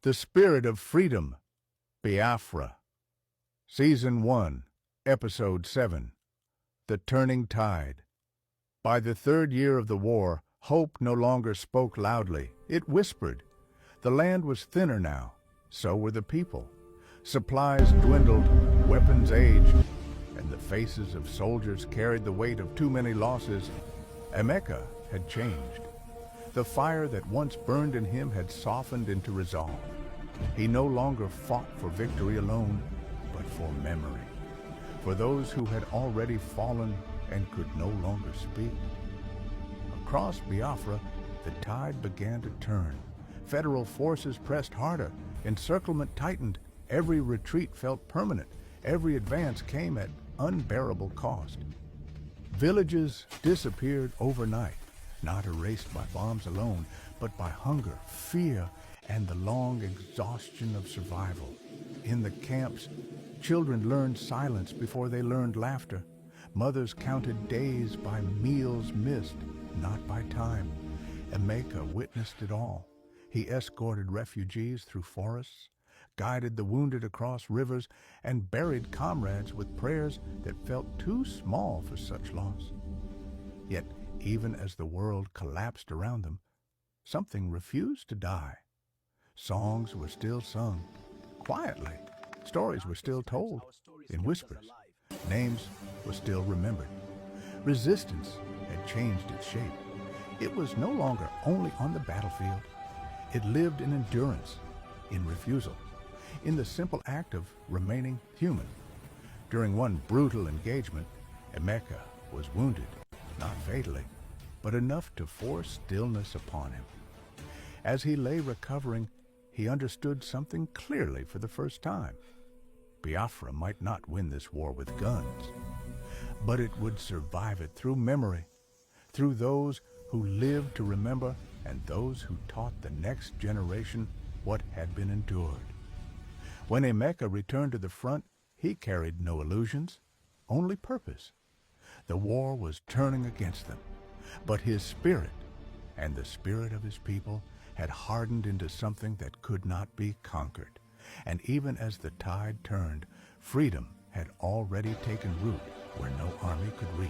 The Spirit of Freedom, Biafra. Season 1, Episode 7, The Turning Tide. By the third year of the war, hope no longer spoke loudly. It whispered. The land was thinner now. So were the people. Supplies dwindled, weapons aged, and the faces of soldiers carried the weight of too many losses. Emeka had changed. The fire that once burned in him had softened into resolve. He no longer fought for victory alone, but for memory, for those who had already fallen and could no longer speak. Across Biafra, the tide began to turn. Federal forces pressed harder. Encirclement tightened. Every retreat felt permanent. Every advance came at unbearable cost. Villages disappeared overnight, not erased by bombs alone, but by hunger, fear, and the long exhaustion of survival. In the camps, children learned silence before they learned laughter. Mothers counted days by meals missed, not by time. Emeka witnessed it all. He escorted refugees through forests, guided the wounded across rivers, and buried comrades with prayers that felt too small for such loss. Yet, even as the world collapsed around them, something refused to die. Songs were still sung, quietly. Stories were still told, in whispers. Names were still remembered. Resistance had changed its shape. It was no longer only on the battlefield. It lived in endurance, in refusal, in the simple act of remaining human. During one brutal engagement, Emeka was wounded, not fatally, but enough to force stillness upon him. As he lay recovering, he understood something clearly for the first time. Biafra might not win this war with guns, but it would survive it through memory, through those who lived to remember and those who taught the next generation what had been endured. When Emeka returned to the front, he carried no illusions, only purpose. The war was turning against them, but his spirit and the spirit of his people had hardened into something that could not be conquered. And even as the tide turned, freedom had already taken root where no army could reach.